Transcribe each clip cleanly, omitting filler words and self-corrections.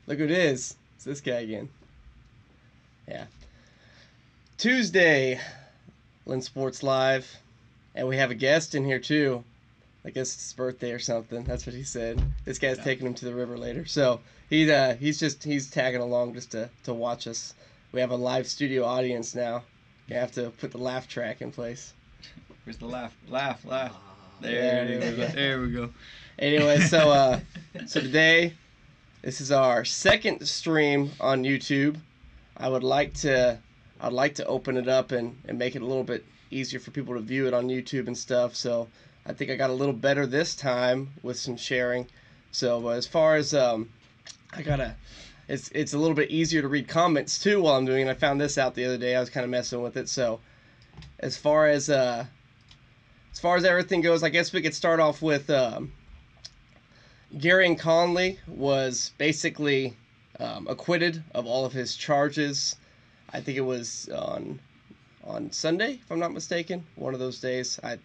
Look who it is. It's this guy again. Yeah. Tuesday, LINZ Sports Live. And we have a guest in here, too. I guess it's his birthday or something. That's what he said. This guy's taking him to the river later. So he's tagging along just to watch us. We have a live studio audience now. You have to put the laugh track in place. Where's the laugh? Laugh. There we go. There we go. Anyway, so today, this is our second stream on YouTube. I'd like to open it up and make it a little bit easier for people to view it on YouTube and stuff. So I think I got a little better this time with some sharing. So as far as it's a little bit easier to read comments too while I'm doing it. I found this out the other day. I was kind of messing with it. So as far as everything goes, I guess we could start off with Gary Conley was basically acquitted of all of his charges. I think it was on Sunday, if I'm not mistaken, one of those days. I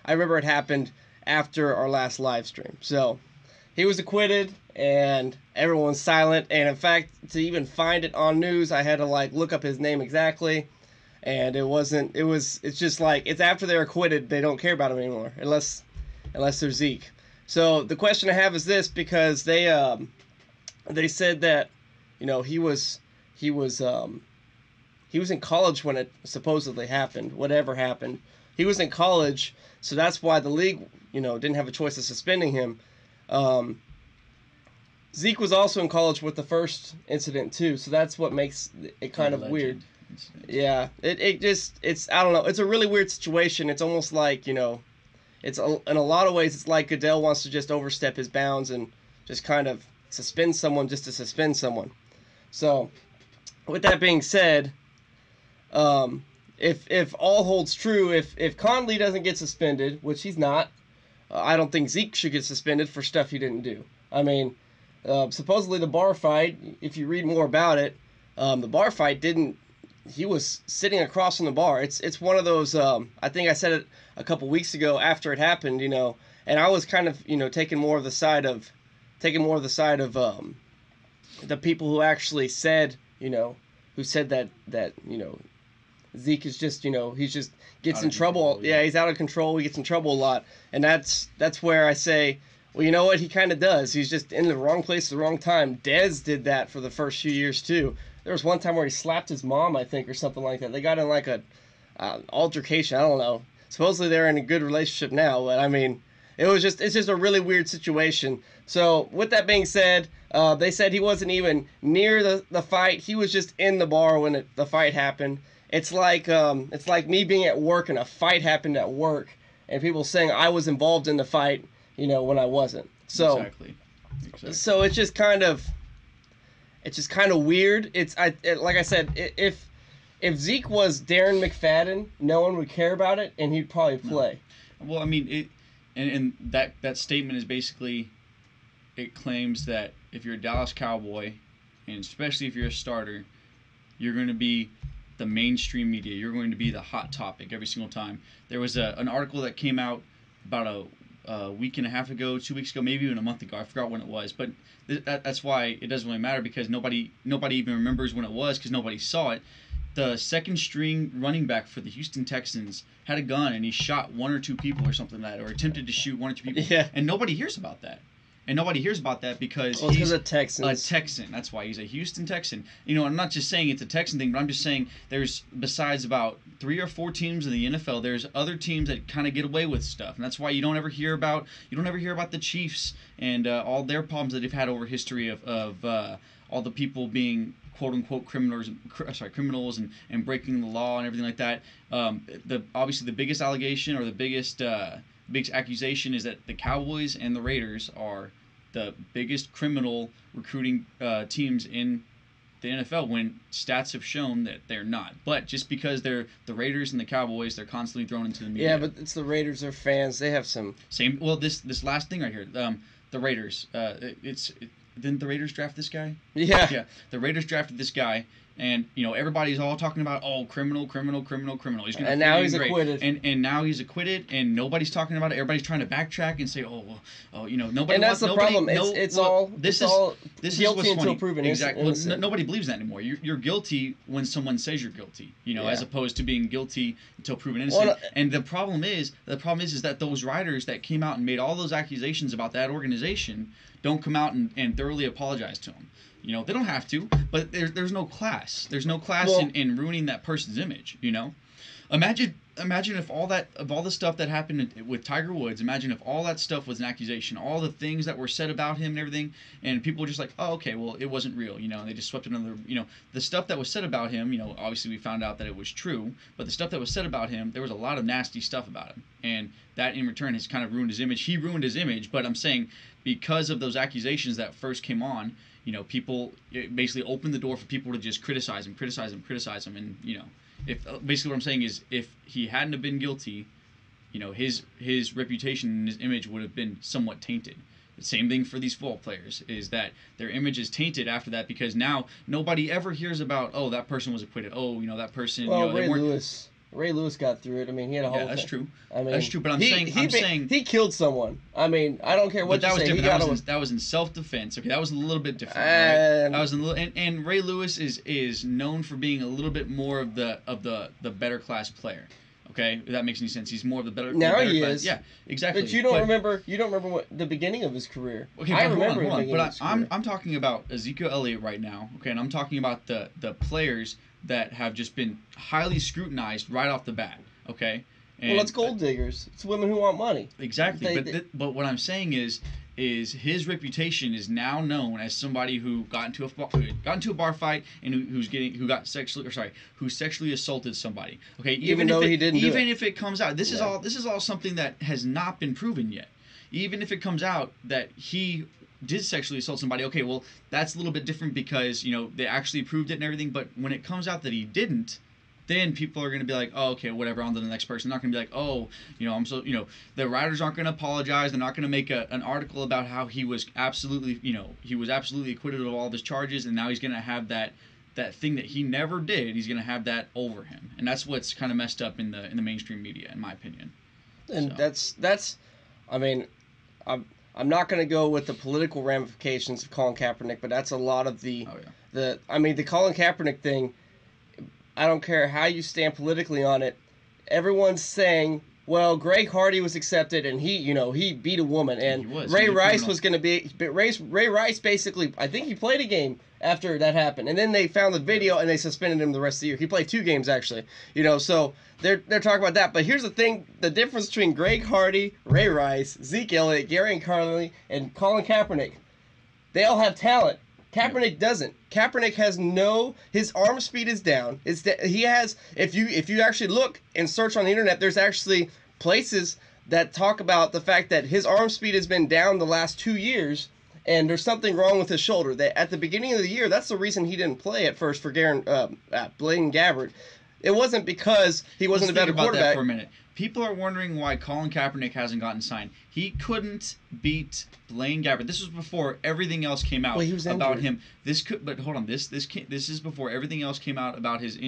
remember it happened after our last live stream. So he was acquitted, and everyone's silent. And in fact, to even find it on news, I had to look up his name exactly. And it's just like, it's after they're acquitted, they don't care about him anymore, unless they're Zeke. So the question I have is this, because they said that, he was in college when it supposedly happened, whatever happened. He was in college, so that's why the league, didn't have a choice of suspending him. Zeke was also in college with the first incident too, so that's what makes it kind of weird. Yeah, it's I don't know. It's a really weird situation. It's almost like, in a lot of ways, it's like Goodell wants to just overstep his bounds and just kind of suspend someone just to suspend someone. So, with that being said, if all holds true, if Conley doesn't get suspended, which he's not, I don't think Zeke should get suspended for stuff he didn't do. I mean, supposedly the bar fight, if you read more about it, the bar fight didn't. He was sitting across from the bar. It's one of those. I think I said it a couple weeks ago after it happened, and I was kind of taking more of the side of the people who actually said who said that Zeke is just he's just gets in trouble. Yeah, he's out of control. He gets in trouble a lot, and that's where I say, well, you know what, he kind of does. He's just in the wrong place at the wrong time. Dez did that for the first few years too. There was one time where he slapped his mom, I think, or something like that. They got in like a altercation. I don't know. Supposedly they're in a good relationship now, but I mean, it's just a really weird situation. So with that being said, they said he wasn't even near the fight. He was just in the bar when the fight happened. It's like me being at work and a fight happened at work, and people saying I was involved in the fight, when I wasn't. So Exactly. So it's just kind of weird. Like I said, if Zeke was Darren McFadden, no one would care about it, and he'd probably play. No. Well, I mean, and that statement is basically, it claims that if you're a Dallas Cowboy, and especially if you're a starter, you're going to be the mainstream media. You're going to be the hot topic every single time. There was an article that came out about a week and a half ago, 2 weeks ago, maybe even a month ago. I forgot when it was, but that's why it doesn't really matter, because nobody even remembers when it was, because nobody saw it. The second string running back for the Houston Texans had a gun and he shot one or two people or something like that, or attempted to shoot one or two people. Yeah. And nobody hears about that. Because he's a Texan. A Texan. That's why he's a Houston Texan. I'm not just saying it's a Texan thing, but I'm just saying there's, besides about 3 or 4 teams in the NFL, there's other teams that kind of get away with stuff, and that's why you don't ever hear about the Chiefs and all their problems that they've had over history of all the people being quote unquote criminals and breaking the law and everything like that. Obviously the biggest allegation, or the biggest accusation, is that the Cowboys and the Raiders are the biggest criminal recruiting teams in the NFL, when stats have shown that they're not. But just because they're the Raiders and the Cowboys, they're constantly thrown into the media. Yeah, but it's the Raiders. They're fans. They have some... Same. Well, this last thing right here, the Raiders. Didn't the Raiders draft this guy? Yeah. Yeah. The Raiders drafted this guy, And everybody's all talking about criminal. He's gonna and now he's acquitted. And now he's acquitted, and nobody's talking about it. Everybody's trying to backtrack and say, nobody. And that's the problem. This is guilty until proven exactly. innocent. Nobody believes that anymore. You're guilty when someone says you're guilty. As opposed to being guilty until proven innocent. Well, and the problem is that those writers that came out and made all those accusations about that organization don't come out and thoroughly apologize to them. They don't have to, but there's no class. There's no class in ruining that person's image. Imagine if all the stuff that happened with Tiger Woods. Imagine if all that stuff was an accusation, all the things that were said about him and everything, and people were just like, oh, okay, well, it wasn't real. And they just swept it under. The stuff that was said about him. Obviously we found out that it was true, but the stuff that was said about him, there was a lot of nasty stuff about him, and that in return has kind of ruined his image. He ruined his image, but I'm saying because of those accusations that first came on. People basically opened the door for people to just criticize him, and if basically what I'm saying is if he hadn't have been guilty, his reputation and his image would have been somewhat tainted. The same thing for these football players is that their image is tainted after that because now nobody ever hears about that person was acquitted. That person. Well, Ray Lewis got through it. I mean, he had a whole. Yeah, that's thing. true. I mean, that's true. But I'm saying he killed someone. I mean, I don't care what that you was say. Different. That was in self-defense. Okay, that was a little bit different. Right? That was a little. And Ray Lewis is known for being a little bit more of the better class player. Okay, if that makes any sense. He's more of the better. Now he is. Yeah, exactly. But you don't remember. You don't remember what the beginning of his career. Okay, I remember hold on. But I'm talking about Ezekiel Elliott right now. Okay, and I'm talking about the players that have just been highly scrutinized right off the bat. Okay. And well, it's gold diggers. It's women who want money. Exactly. But what I'm saying is his reputation is now known as somebody who got into a bar fight and who sexually assaulted somebody. Okay. Even if it comes out, this is all something that has not been proven yet. Even if it comes out that he did sexually assault somebody, okay, well that's a little bit different because they actually proved it and everything. But when it comes out that he didn't, then people are going to be like, oh, okay, whatever, on to the next person. They're not going to be like, oh, the writers aren't going to apologize. They're not going to make an article about how he was absolutely acquitted of all of his charges, and now he's going to have that thing that he never did. He's going to have that over him, and that's what's kind of messed up in the mainstream media, in my opinion. And that's, I mean, I'm not going to go with the political ramifications of Colin Kaepernick, but that's a lot of the Colin Kaepernick thing. I don't care how you stand politically on it. Everyone's saying, well, Greg Hardy was accepted, and he beat a woman, and Ray Rice was going to be. But Ray Rice basically, I think he played a game after that happened, and then they found the video and they suspended him the rest of the year. He played 2 games actually, So they're talking about that. But here's the thing: the difference between Greg Hardy, Ray Rice, Zeke Elliott, Gary Carley, and Colin Kaepernick, they all have talent. Kaepernick doesn't. Kaepernick has his arm speed is down. He has, if you actually look and search on the internet, there's actually places that talk about the fact that his arm speed has been down the last 2 years, and there's something wrong with his shoulder. That at the beginning of the year, that's the reason he didn't play at first for Blaine Gabbert. It wasn't because he wasn't a better quarterback. That for a minute. People are wondering why Colin Kaepernick hasn't gotten signed. He couldn't beat Blaine Gabbert. This was before everything else came out about him. But hold on. This is before everything else came out about his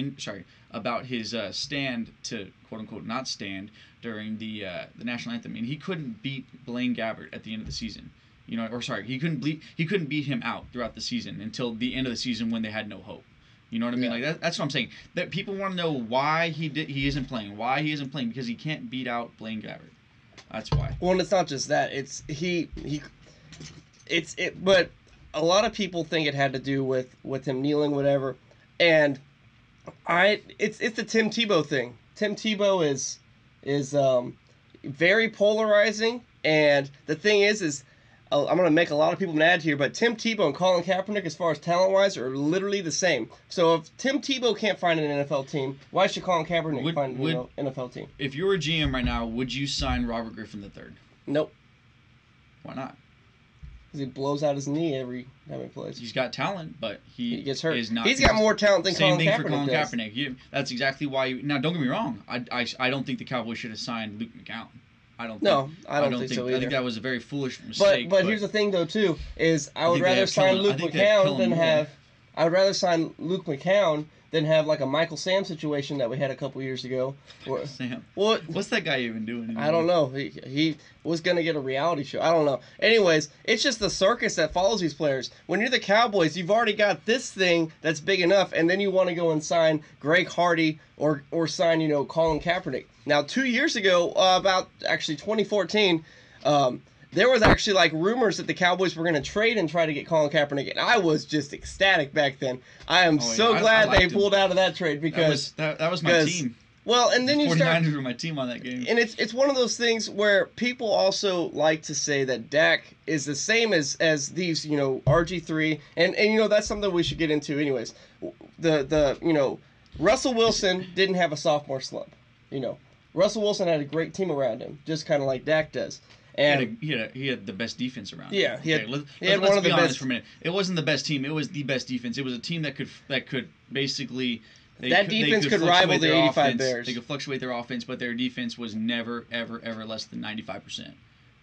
stand to quote unquote not stand during the national anthem. And he couldn't beat Blaine Gabbert at the end of the season. He couldn't beat him out throughout the season until the end of the season when they had no hope. You know what I mean? Yeah. Like that's what I'm saying. That people want to know why he isn't playing. Why he isn't playing? Because he can't beat out Blaine Gabbert. That's why. Well, and it's not just that. But a lot of people think it had to do with him kneeling, whatever. And it's the Tim Tebow thing. Tim Tebow is very polarizing, and the thing is I'm going to make a lot of people mad here, but Tim Tebow and Colin Kaepernick, as far as talent-wise, are literally the same. So if Tim Tebow can't find an NFL team, why should Colin Kaepernick find an NFL team? If you were a GM right now, would you sign Robert Griffin III? Nope. Why not? Because he blows out his knee every time he plays. He's got talent, but he gets hurt. Is not. He's got more talent than Colin Kaepernick does. Same thing for Colin Kaepernick. That's exactly why. Now, don't get me wrong. I don't think the Cowboys should have signed Luke McCown. I don't think so either. I think that was a very foolish mistake. But here's the thing, though, too, is I would rather sign Luke McCown than have I would rather sign Luke McCown than have like a Michael Sam situation that we had a couple years ago. Sam. Well, what's that guy even doing anymore? I don't know. He was going to get a reality show. I don't know. Anyways, it's just the circus that follows these players. When you're the Cowboys, you've already got this thing that's big enough, and then you want to go and sign Greg Hardy or sign, Colin Kaepernick. Now, 2 years ago, about actually 2014, there was actually like rumors that the Cowboys were going to trade and try to get Colin Kaepernick, and I was just ecstatic back then. I am so glad they pulled out of that trade because that was my team. Well, and then the you 49ers were my team on that game. And it's one of those things where people also like to say that Dak is the same as these, RG3, and that's something we should get into anyways. The Russell Wilson didn't have a sophomore slump. Russell Wilson had a great team around him, just kind of like Dak does. And he had the best defense around. Yeah, him. Let's be honest for a minute. It wasn't the best team. It was the best defense. It was a team that could basically. Defense could rival the 85 Bears. They could fluctuate their offense, but their defense was never, ever, ever less than 95%.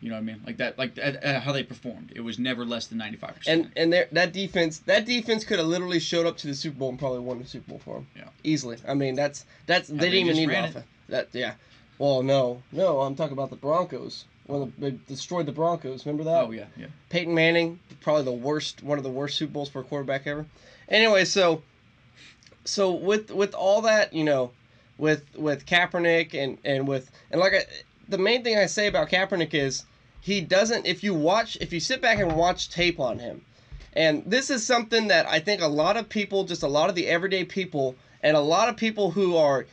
You know what I mean? Like that, how they performed. It was never less than 95%. And that defense could have literally showed up to the Super Bowl and probably won the Super Bowl for them. Yeah, easily. I mean, they didn't even need an offense. Yeah. Well, no, I'm talking about the Broncos. When they destroyed the Broncos, remember that? Oh yeah. Peyton Manning, probably one of the worst Super Bowls for a quarterback ever. Anyway, so with all that, with Kaepernick and the main thing I say about Kaepernick is he doesn't. If you sit back and watch tape on him, and this is something that I think a lot of people, just a lot of the everyday people, and a lot of people who are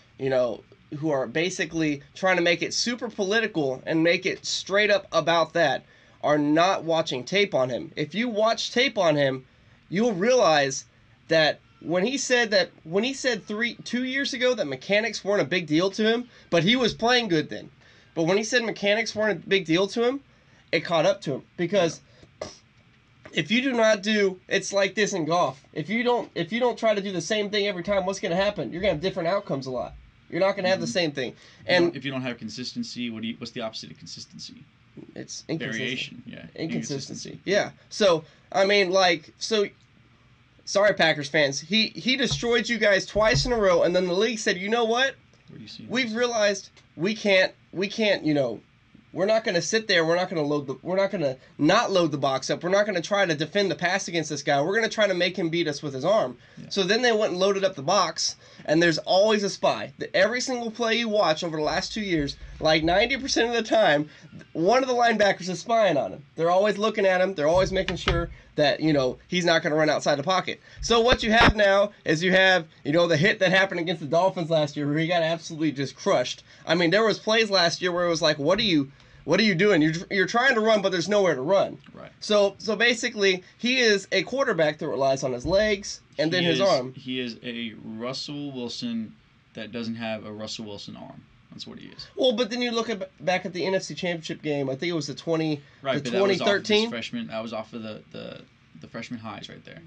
basically trying to make it super political and make it straight up about that, are not watching tape on him. If you watch tape on him, you'll realize that when he said 2 years ago that mechanics weren't a big deal to him, but he was playing good then. But when he said mechanics weren't a big deal to him, it caught up to him. Because if you do not do, it's like this in golf. If you don't try to do the same thing every time, what's going to happen? You're going to have different outcomes a lot. You're not going to have the same thing. And if you don't have consistency, what's the opposite of consistency? It's inconsistency. Variation, yeah. Inconsistency. Yeah. So, I mean, sorry, Packers fans. He destroyed you guys twice in a row, and then the league said, you know what? Where do you see We've realized we can't, we're not going to sit there. We're not going to not load the box up. We're not going to try to defend the pass against this guy. We're going to try to make him beat us with his arm. Yeah. So then they went and loaded up the box, and there's always a spy. Every single play you watch over the last 2 years, like 90% of the time, one of the linebackers is spying on him. They're always looking at him. They're always making sure that, he's not going to run outside the pocket. So what you have now is the hit that happened against the Dolphins last year where he got absolutely just crushed. I mean, there was plays last year where it was like, what are you doing? You're trying to run, but there's nowhere to run. Right. So basically, he is a quarterback that relies on his legs and then his arm. He is a Russell Wilson that doesn't have a Russell Wilson arm. That's what he is. Well, but then you look back at the NFC Championship game. I think it was the 2013 freshman. I was off of the freshman highs right there.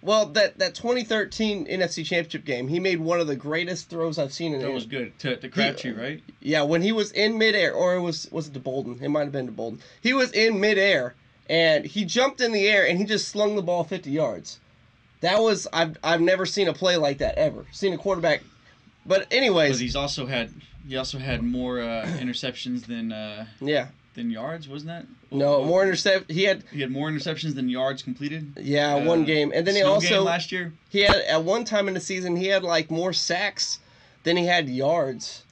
Well, that 2013 NFC Championship game, he made one of the greatest throws I've seen in. That was good to Crabtree, right? Yeah, when he was in midair, or was it to Bolden? It might have been to Bolden. He was in midair, and he jumped in the air, and he just slung the ball 50 yards. That was I've never seen a play like that ever. Seen a quarterback, but anyways. But he also had more interceptions than yards, wasn't that? No, more intercept. He had more interceptions than yards completed. Yeah, one game, and then he also game last year. He had at one time in the season he had like more sacks than he had yards,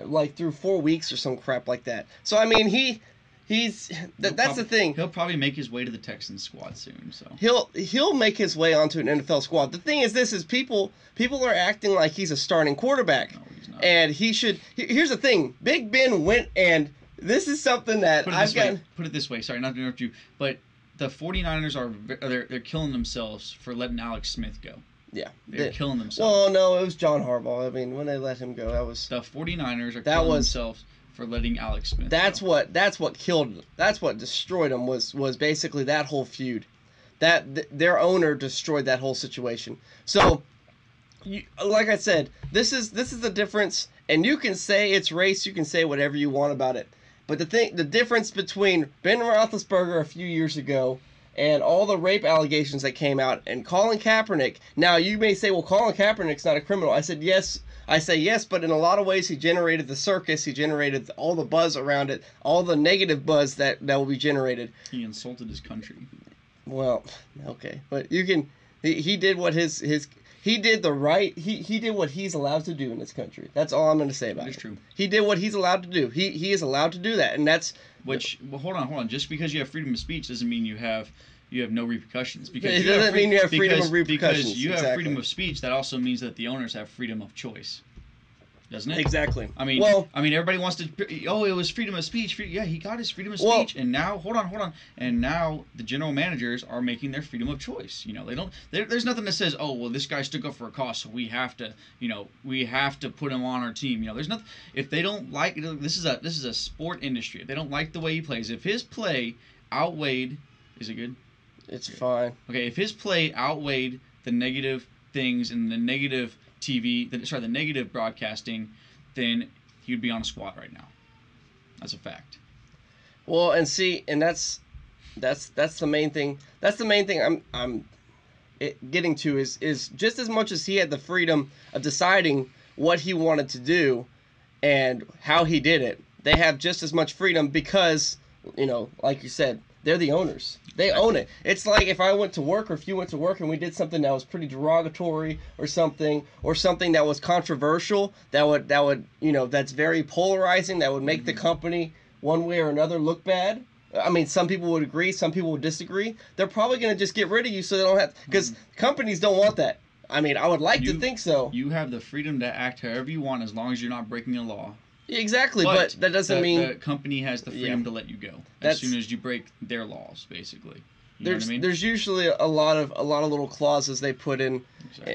like through 4 weeks or some crap like that. So I mean that's the thing. He'll probably make his way to the Texans squad soon. So he'll make his way onto an NFL squad. The thing is people are acting like he's a starting quarterback. No, he's not. And he should. Here's the thing. Big Ben went and. This is something that Put it this way. Sorry, not to interrupt you, but the 49ers they're killing themselves for letting Alex Smith go. Yeah. They're killing themselves. Well, no, it was John Harbaugh. I mean, when they let him go, that was... The 49ers are killing themselves for letting Alex Smith go. That's what killed... That's what destroyed them was basically that whole feud. Their owner destroyed that whole situation. So, like I said, this is the difference, and you can say it's race, you can say whatever you want about it. But the difference between Ben Roethlisberger a few years ago and all the rape allegations that came out, and Colin Kaepernick. Now you may say, well, Colin Kaepernick's not a criminal. I said yes. I say yes, but in a lot of ways he generated the circus. He generated all the buzz around it, all the negative buzz that will be generated. He insulted his country. Well, okay, but you can. He did what his he did the right. He did what he's allowed to do in this country. That's all I'm going to say about it. That's true. He did what he's allowed to do. He is allowed to do that, and that's. Which, well, hold on. Just because you have freedom of speech doesn't mean you have no repercussions. Because it doesn't mean you have freedom of repercussions. Because you have freedom of speech, that also means that the owners have freedom of choice. Doesn't it? Exactly. I mean, everybody wants to. Oh, it was freedom of speech. Yeah, he got his freedom of speech, and now, hold on, and now the general managers are making their freedom of choice. They don't. There's nothing that says, oh, well, this guy stood up for a cause, so we have to, we have to put him on our team. There's nothing. If they don't like, this is a sport industry. If they don't like the way he plays, if his play outweighed, is it good? It's fine. Okay, if his play outweighed the negative things and the negative the negative broadcasting, then he would be on a squad right now. That's a fact. Well, and see, and that's the main thing. That's the main thing I'm getting to is just as much as he had the freedom of deciding what he wanted to do and how he did it, they have just as much freedom because, like you said, they're the owners. They own it. It's like if I went to work or if you went to work and we did something that was pretty derogatory or something that was controversial, that would that's very polarizing, that would make the company one way or another look bad. I mean, some people would agree, some people would disagree. They're probably going to just get rid of you so they don't have, because companies don't want that. I mean, I would like to think so. You have the freedom to act however you want as long as you're not breaking a law. Exactly, but that doesn't mean the company has the freedom to let you go as soon as you break their laws, basically. You know what I mean? There's usually a lot of little clauses they put in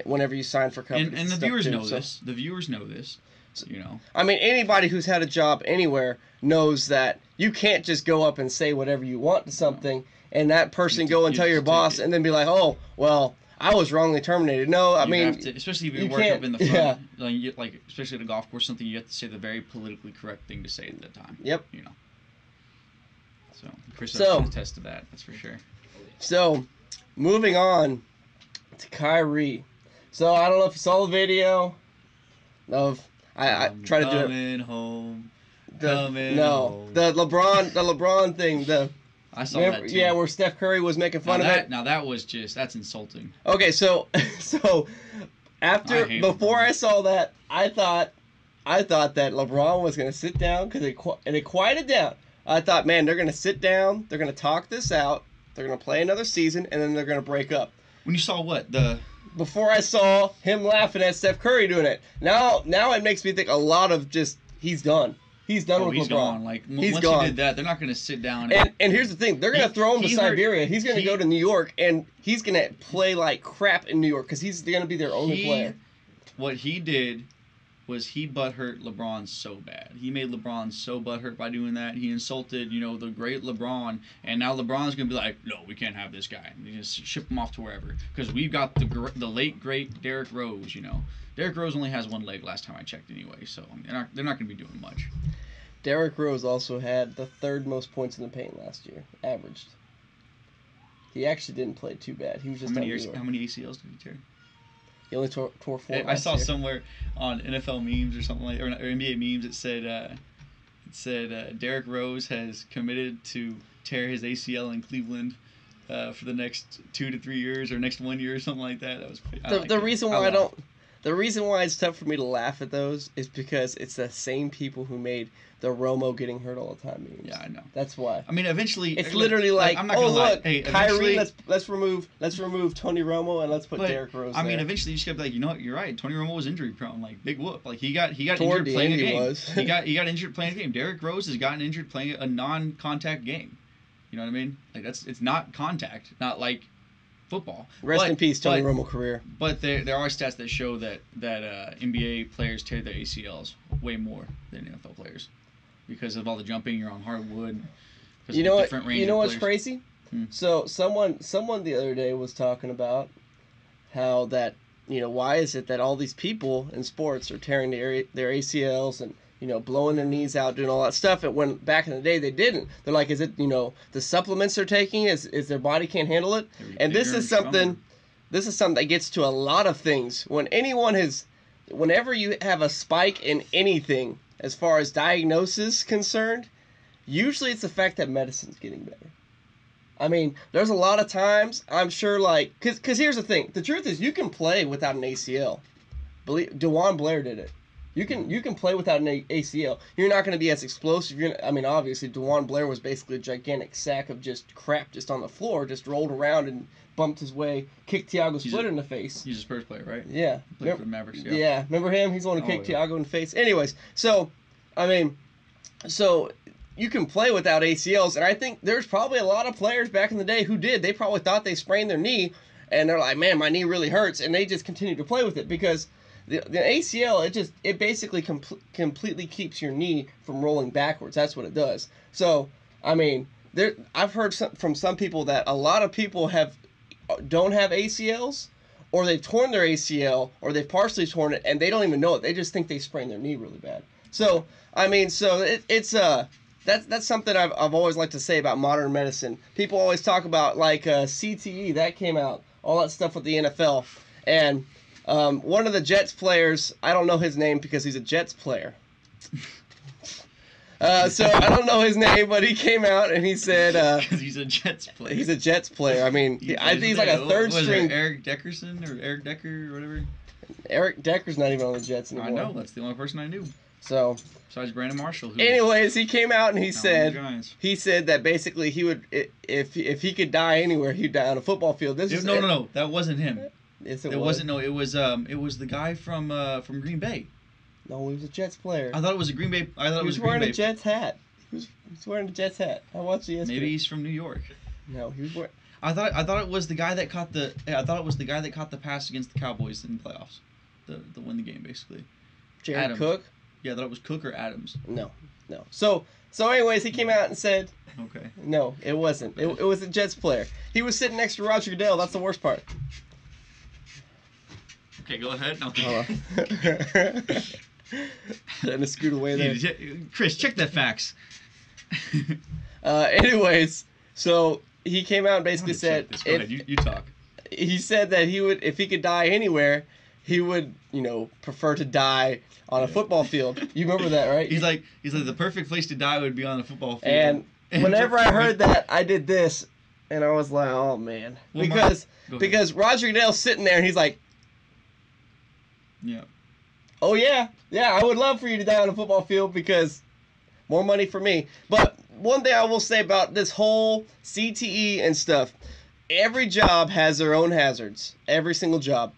whenever you sign for companies. And the viewers know this. The viewers know this. I mean, anybody who's had a job anywhere knows that you can't just go up and say whatever you want to something, and that person go and tell your boss, and then be like, oh, well, I was wrongly terminated. No, I mean, have to, especially if you work up in the front, like especially at a golf course, something you have to say the very politically correct thing to say at that time. Yep. So Chris can attest to that. That's for sure. So, moving on to Kyrie. So I don't know if you saw the video of I try to do it. Coming home. The LeBron thing. I saw that too. Yeah, where Steph Curry was making fun of it. Now that's insulting. Okay, so before I saw that, I thought that LeBron was gonna sit down because it quieted down. I thought, man, they're gonna sit down, they're gonna talk this out, they're gonna play another season, and then they're gonna break up. When you saw what before I saw him laughing at Steph Curry doing it. Now it makes me think a lot of just he's done. He's done with LeBron. Gone. Like once gone. he did that, they're not going to sit down. And here's the thing: they're going to throw him to Siberia. He's going to go to New York, and he's going to play like crap in New York because he's going to be their only player. What he did was he butthurt LeBron so bad. He made LeBron so butthurt by doing that. He insulted, the great LeBron, and now LeBron's going to be like, no, we can't have this guy. And just ship him off to wherever because we've got the late great Derrick Rose. Derrick Rose only has one leg last time I checked anyway, so they're not going to be doing much. Derrick Rose also had the third most points in the paint last year, averaged. He actually didn't play too bad. He was just how many ACLs did he tear? He only tore 4. I saw somewhere on NFL memes or something or NBA memes it said Derrick Rose has committed to tear his ACL in Cleveland for the next 2 to 3 years or next 1 year or something like that. That was the reason why The reason why it's tough for me to laugh at those is because it's the same people who made the Romo getting hurt all the time memes. Yeah, I know. That's why. I mean, eventually it's literally like, I'm not gonna lie. Look, hey, Kyrie, let's remove Tony Romo and let's put Derrick Rose there. I mean, eventually you just gotta be like, you know what, you're right. Tony Romo was injury prone, like big whoop. Like he got injured playing a game. he got injured playing a game. Derrick Rose has gotten injured playing a non-contact game. You know what I mean? Like it's not contact, not like football. Rest in peace, Tony Romo career. But there are stats that show that NBA players tear their ACLs way more than NFL players because of all the jumping. You're on hardwood. You know what? You know what's crazy? So someone the other day was talking about how that why is it that all these people in sports are tearing their ACLs and blowing their knees out, doing all that stuff. And when back in the day they didn't. They're like, is it, the supplements they're taking is their body can't handle it? And this is something that gets to a lot of things. Whenever you have a spike in anything as far as diagnosis concerned, usually it's the fact that medicine's getting better. I mean, there's a lot of times, I'm sure, like, because here's the thing. The truth is, you can play without an ACL. DeJuan Blair did it. You can play without an ACL. You're not going to be as explosive. Obviously, DeJuan Blair was basically a gigantic sack of just crap just on the floor, just rolled around and bumped his way, kicked Thiago Splitter in the face. He's a Spurs player, right? Yeah. He played for the Mavericks, yeah. Yeah, remember him? He's the one who kicked Thiago in the face. Anyways, so you can play without ACLs, and I think there's probably a lot of players back in the day who did. They probably thought they sprained their knee, and they're like, man, my knee really hurts, and they just continue to play with it because the ACL, it basically completely keeps your knee from rolling backwards. That's what it does. So, I mean, I've heard from some people that a lot of people don't have ACLs, or they've torn their ACL, or they've partially torn it, and they don't even know it. They just think they sprained their knee really bad. So, I mean, that's something I've always liked to say about modern medicine. People always talk about like CTE that came out, all that stuff with the NFL, and one of the Jets players, I don't know his name because he's a Jets player. So I don't know his name, but he came out and he said because he's a Jets player. He's a Jets player. I mean, I think he's like a third string. Eric Dickerson or Eric Decker or whatever. Eric Decker's not even on the Jets anymore. I know, that's the only person I knew. So besides Brandon Marshall. Anyways, he came out and he said that basically he would, if he could die anywhere, he'd die on a football field. No, that wasn't him. Yes, it wasn't. No, it was the guy from Green Bay. No, he was a Jets player. I thought it was a Green Bay. He was wearing a Jets hat. He was wearing a Jets hat. I watched it yesterday. Maybe he's from New York. No, he was wearing. I thought it was the guy that caught the. I thought it was the guy that caught the pass against the Cowboys in the playoffs, the win the game basically. Jared Cook. Yeah, I thought it was Cook or Adams. No. So anyways, he came out and said. Okay. No, it wasn't. It was a Jets player. He was sitting next to Roger Goodell. That's the worst part. Okay, go ahead. No. Trying to scoot away there. Chris, check that fax. Anyways, so he came out and basically said, go ahead, you talk. He said that he would, if he could die anywhere, he would, prefer to die on a football field. You remember that, right? He's like the perfect place to die would be on a football field. And whenever I heard that, I did this, and I was like, oh man, because Roger Goodell's sitting there and he's like, yeah. Oh yeah, I would love for you to die on a football field because more money for me. But one thing I will say about this whole CTE and stuff, every job has their own hazards. Every single job.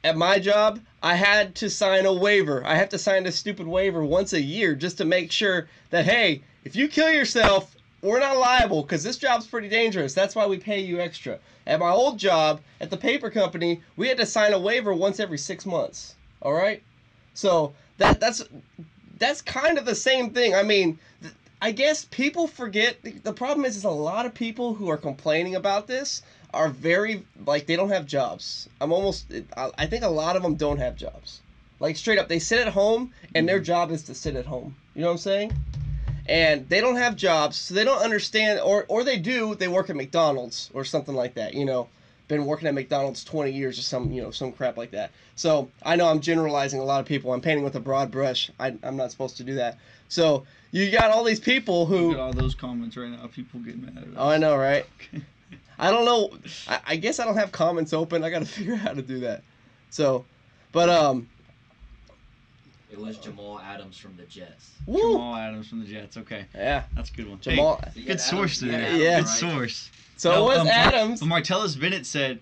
At my job, I had to sign a waiver. I have to sign this stupid waiver once a year just to make sure that, hey, if you kill yourself, we're not liable because this job's pretty dangerous. That's why we pay you extra. At my old job, at the paper company, we had to sign a waiver once every 6 months. All right? So that's kind of the same thing. I mean, I guess people forget. The problem is a lot of people who are complaining about this are very, they don't have jobs. I think a lot of them don't have jobs. Like, straight up, they sit at home, and their job is to sit at home. You know what I'm saying? And they don't have jobs, so they don't understand, or they do, they work at McDonald's or something like that, Been working at McDonald's 20 years or some crap like that. So, I know I'm generalizing a lot of people. I'm painting with a broad brush. I'm not supposed to do that. So, you got all these people who... Look at all those comments right now. People getting mad at us. Oh, I know, right? I don't know. I guess I don't have comments open. I got to figure out how to do that. So, but, It was Jamal Adams from the Jets. Woo! Jamal Adams from the Jets. Okay. Yeah. That's a good one. Jamal. Hey, good source there. Yeah. Good source. So it was Adams. But Martellus Bennett said,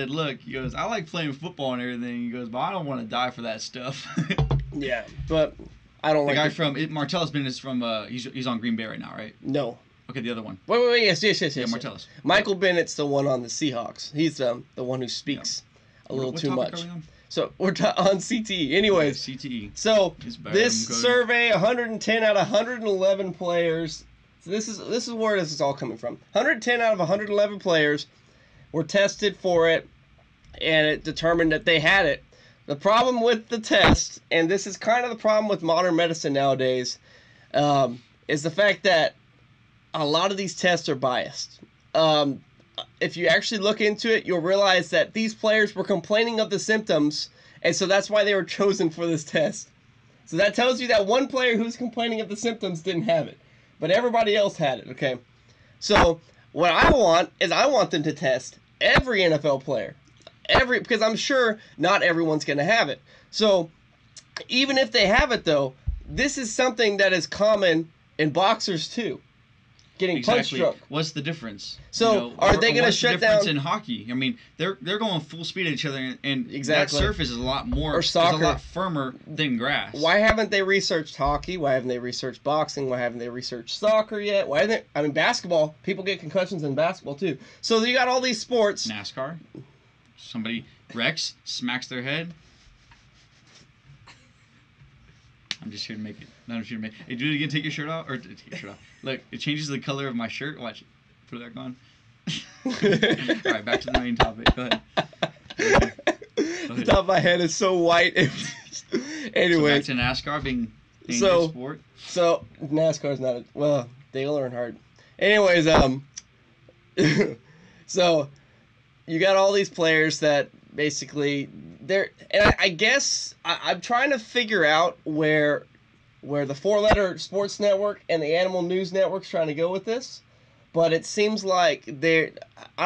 look, he goes, I like playing football and everything. He goes, but I don't want to die for that stuff. Yeah, but I don't the like guy from Martellus Bennett is from he's on Green Bay right now, right? No. Okay, the other one. Wait, yes. Yeah, Martellus. Michael Bennett's the one on the Seahawks. He's the one who speaks a little too much. So we're on CTE. Anyways, CTE. So this survey, 110 out of 111 players. So this is where this is all coming from. 110 out of 111 players were tested for it, and it determined that they had it. The problem with the test, and this is kind of the problem with modern medicine nowadays, is the fact that a lot of these tests are biased. If you actually look into it, you'll realize that these players were complaining of the symptoms, and so that's why they were chosen for this test. So that tells you that one player who's complaining of the symptoms didn't have it, but everybody else had it, okay? So what I want is I want them to test every NFL player. Because I'm sure not everyone's going to have it. So even if they have it, though, this is something that is common in boxers, too. Getting punch drunk. What's the difference? So are they going to shut down? What's the difference in hockey? I mean, they're going full speed at each other, and that surface is a lot more, or soccer, is a lot firmer than grass. Why haven't they researched hockey? Why haven't they researched boxing? Why haven't they researched soccer yet? Why haven't I mean, basketball. People get concussions in basketball too. So you got all these sports. NASCAR. Somebody wrecks, smacks their head. I'm just here to make it. No, I'm just here to make it. Hey, do it again. Take your shirt off. Or take your shirt off. Look, it changes the color of my shirt. Watch it. Put it back on. All right, back to the main topic. Go ahead. The top of my head is so white. Anyway. So back to NASCAR being a good sport. So NASCAR's not well, Dale Earnhardt. Anyways, so you got all these players that basically and I guess I'm trying to figure out where the four-letter sports network and the animal news network's trying to go with this, but it seems like I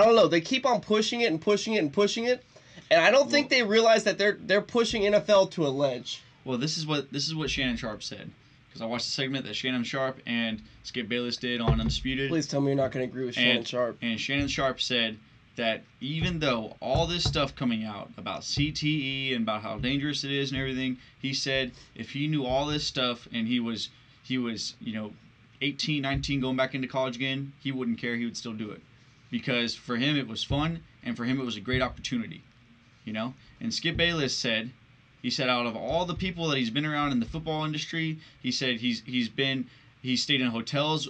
don't know, they keep on pushing it and pushing it and pushing it, and I don't think they realize that they're pushing NFL to a ledge. Well, this is what Shannon Sharp said, because I watched the segment that Shannon Sharp and Skip Bayless did on Undisputed. Please tell me you're not going to agree with Shannon Sharp. And Shannon Sharp said that even though all this stuff coming out about CTE and about how dangerous it is and everything, he said if he knew all this stuff and he was 18, 19 going back into college again, he wouldn't care. He would still do it, because for him it was fun and for him it was a great opportunity, And Skip Bayless said, out of all the people that he's been around in the football industry, he said he's stayed in hotels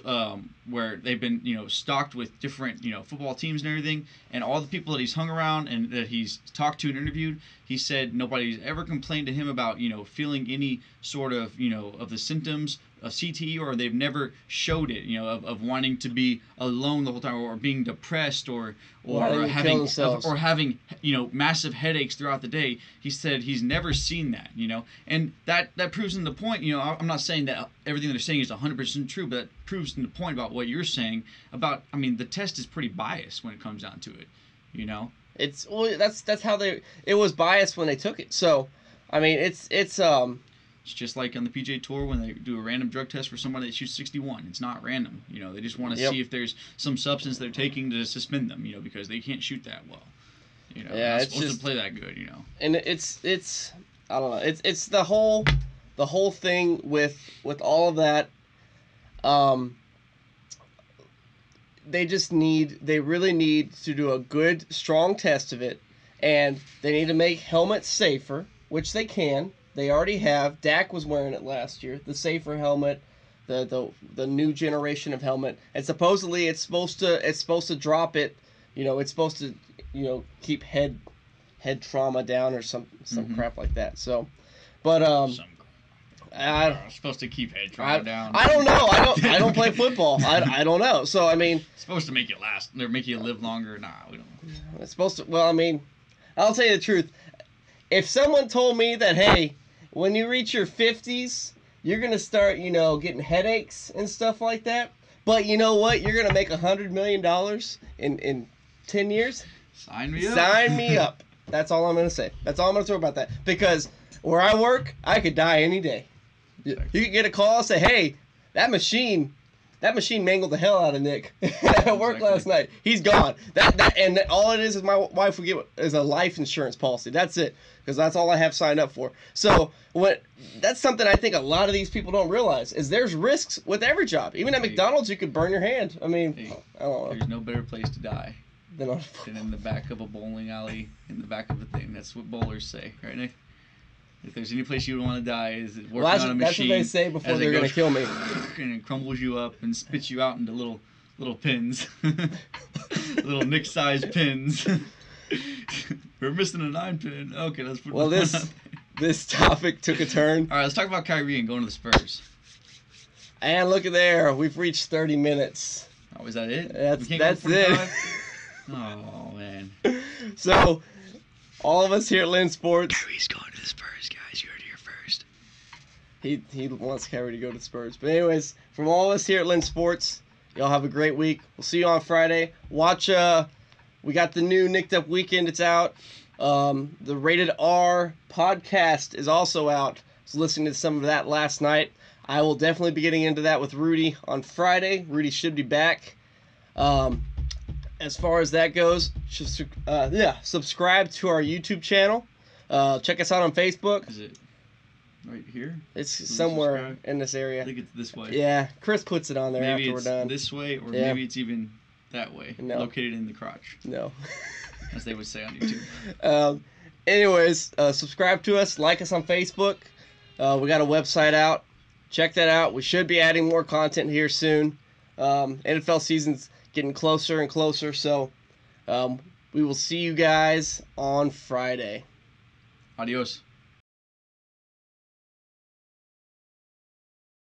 where they've been, stocked with different, football teams and everything. And all the people that he's hung around and that he's talked to and interviewed, he said nobody's ever complained to him about, feeling any sort of, of the symptoms of CTE, or they've never showed it, of wanting to be alone the whole time, or being depressed, or having massive headaches throughout the day. He said he's never seen that, and that proves in the point. I'm not saying that everything they're saying is 100% true, but that proves in the point about what you're saying about. I mean, the test is pretty biased when it comes down to it, It's that's how it was biased when they took it. So, I mean, it's just like on the PGA Tour when they do a random drug test for somebody that shoots 61. It's not random. They just want to see if there's some substance they're taking to suspend them, because they can't shoot that well. They're not supposed to play that good, And it's I don't know. It's the whole thing with all of that. They really need to do a good, strong test of it, and they need to make helmets safer, which they can. They already have. Dak was wearing it last year. The safer helmet, the new generation of helmet, and supposedly it's supposed to drop it. It's supposed to keep head trauma down or some crap like that. So, but it's supposed to keep head trauma down. I don't know. I don't play football. I don't know. So I mean, it's supposed to make you last or make you live longer. Nah, we don't. It's supposed to. Well, I mean, I'll tell you the truth. If someone told me that, hey, when you reach your 50s, you're going to start, getting headaches and stuff like that. But you know what? You're going to make $100 million in 10 years. Sign me up. Sign me up. That's all I'm going to say. That's all I'm going to say about that. Because where I work, I could die any day. Exactly. You could get a call and say, hey, that machine mangled the hell out of Nick at work last night. He's gone. And all it is my wife will get is a life insurance policy. That's it, because that's all I have signed up for. So that's something I think a lot of these people don't realize is there's risks with every job. Even at McDonald's, you could burn your hand. I mean, I don't know. There's no better place to die than in the back of a bowling alley, in the back of a thing. That's what bowlers say, right, Nick? If there's any place you would want to die, is working on a machine. That's what they say before they're going to kill me. And it crumbles you up and spits you out into little pins. Little Nick-sized pins. We're missing a 9-pin. Okay, let's put Well, this this topic took a turn. All right, let's talk about Kyrie and going to the Spurs. And look at there. We've reached 30 minutes. Oh, is that it? That's We can't go it. 45? Oh, man. So, all of us here at LINZ Sports. Kyrie's going to the Spurs, guys. You heard it here first. He wants Kyrie to go to the Spurs. But anyways, from all of us here at LINZ Sports, y'all have a great week. We'll see you on Friday. Watch, we got the new Nicked Up Weekend. It's out. The Rated R podcast is also out. I was listening to some of that last night. I will definitely be getting into that with Rudy on Friday. Rudy should be back. As far as that goes, subscribe to our YouTube channel. Check us out on Facebook. Is it right here? It's somewhere in this area. I think it's this way. Yeah, Chris puts it on there Maybe after we're done. this way, or Yeah. maybe it's even that way. No. Located in the crotch, No. as they would say on YouTube. Anyways, subscribe to us. Like us on Facebook. We got a website out. Check that out. We should be adding more content here soon. NFL season's getting closer and closer, so we will see you guys on Friday. Adios.